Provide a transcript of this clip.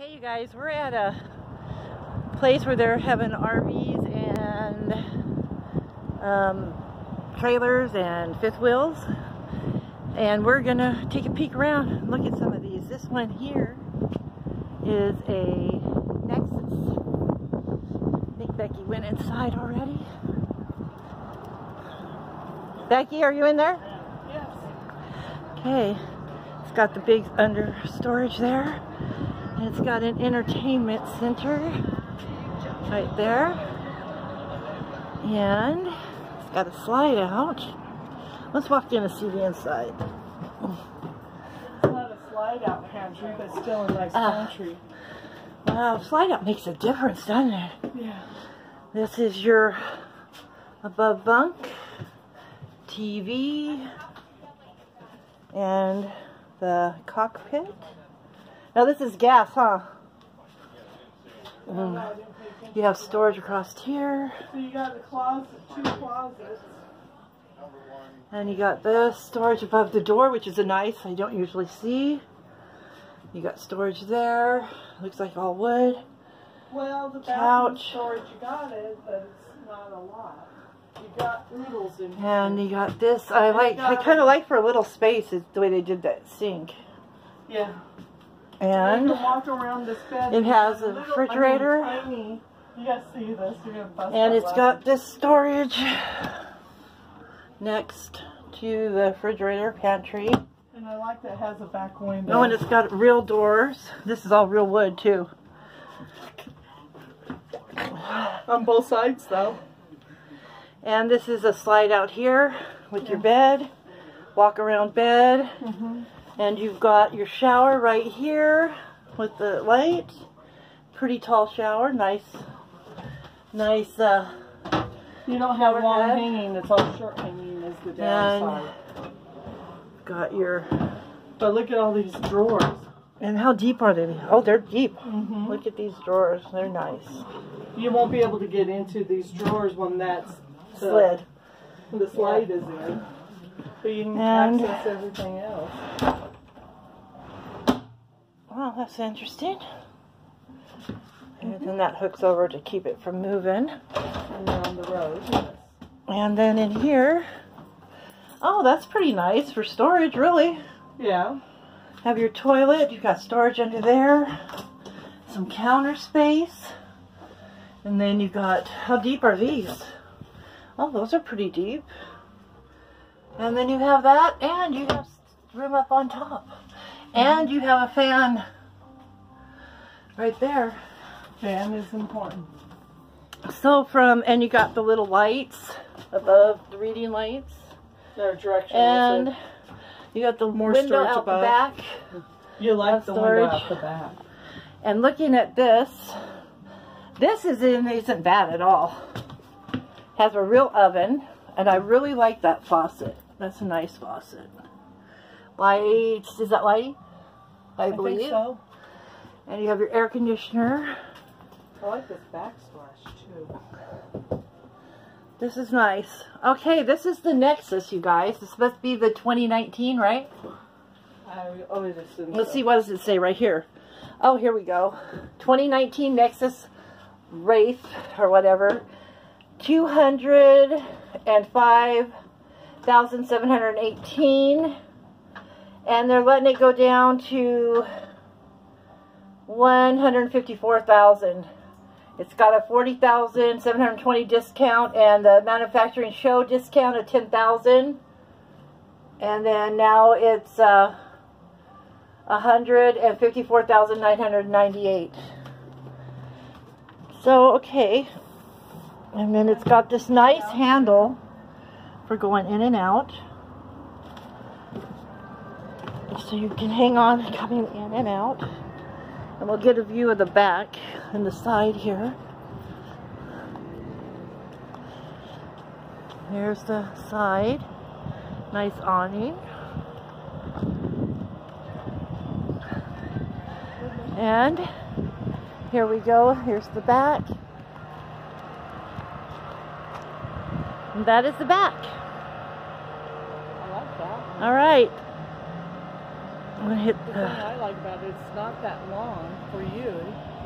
Okay, you guys, we're at a place where they're having RVs and trailers and fifth wheels, and we're gonna take a peek around and look at some of these. This one here is a Nexus. I think Becky went inside already. Becky, are you in there? Yes. Okay, it's got the big under storage there. And it's got an entertainment center right there. And it's got a slide out. Let's walk in and see the inside. It's not a slide out pantry, but still a nice pantry. Wow, slide out makes a difference, doesn't it? Yeah. This is your above bunk, TV, and the cockpit. Now this is gas, huh? You have storage across here. So you got the closet, 2 closets. And you got this storage above the door, which is a nice, I don't usually see. You got storage there. Looks like all wood. Well, the bathroom Couch. storage, you got it, but it's not a lot. You got oodles in here. And you got this. I kind of like for a little space is the way they did that sink. Yeah. And you can walk around this bed. it has a refrigerator. Tiny. You guys see this? You're gonna bust And that it's laugh. got this storage next to the refrigerator pantry. And I like that it has a back window. Oh, and it's got real doors. This is all real wood too. On both sides, though. And this is a slide out here with your bed, walk around bed. And you've got your shower right here with the light. Pretty tall shower, nice. You don't have long head. hanging, it's all short hanging is the downside. Got your... But look at all these drawers. And how deep are they? Oh, they're deep. Look at these drawers, they're nice. You won't be able to get into these drawers when that's Slid. the slide is in. But you can And access everything else. Wow, that's interesting. And then that hooks over to keep it from moving. And they're on the road. Yes. And then in here, oh, that's pretty nice for storage, really. Yeah. Have your toilet, you've got storage under there, some counter space, and then you've got, how deep are these? Oh, those are pretty deep. And then you have that, and you have room up on top. And you have a fan right there. Fan is important. So and you got the little lights above, the reading lights. They're directional. And you got the window out the back. You like the window storage. out the back. And looking at this isn't bad at all. Has a real oven, and I really like that faucet. That's a nice faucet. Lights, is that lighting? I believe. think so. And you have your air conditioner. I like this backsplash too. This is nice. Okay, this is the Nexus, you guys. This must be the 2019, right? I always assume Let's so. see, what does it say right here? Oh, here we go. 2019 Nexus Wraith, or whatever. 205,718. And they're letting it go down to 154,000. It's got a 40,720 discount and the manufacturing show discount of 10,000. And then now it's 154,998. So, okay. And then it's got this nice handle for going in and out. So you can hang on coming in and out. And we'll get a view of the back and the side here. Here's the side. Nice awning. And here we go. Here's the back. And that is the back. I like that. All right. I'm gonna hit The thing I like about it, it's not that long for you.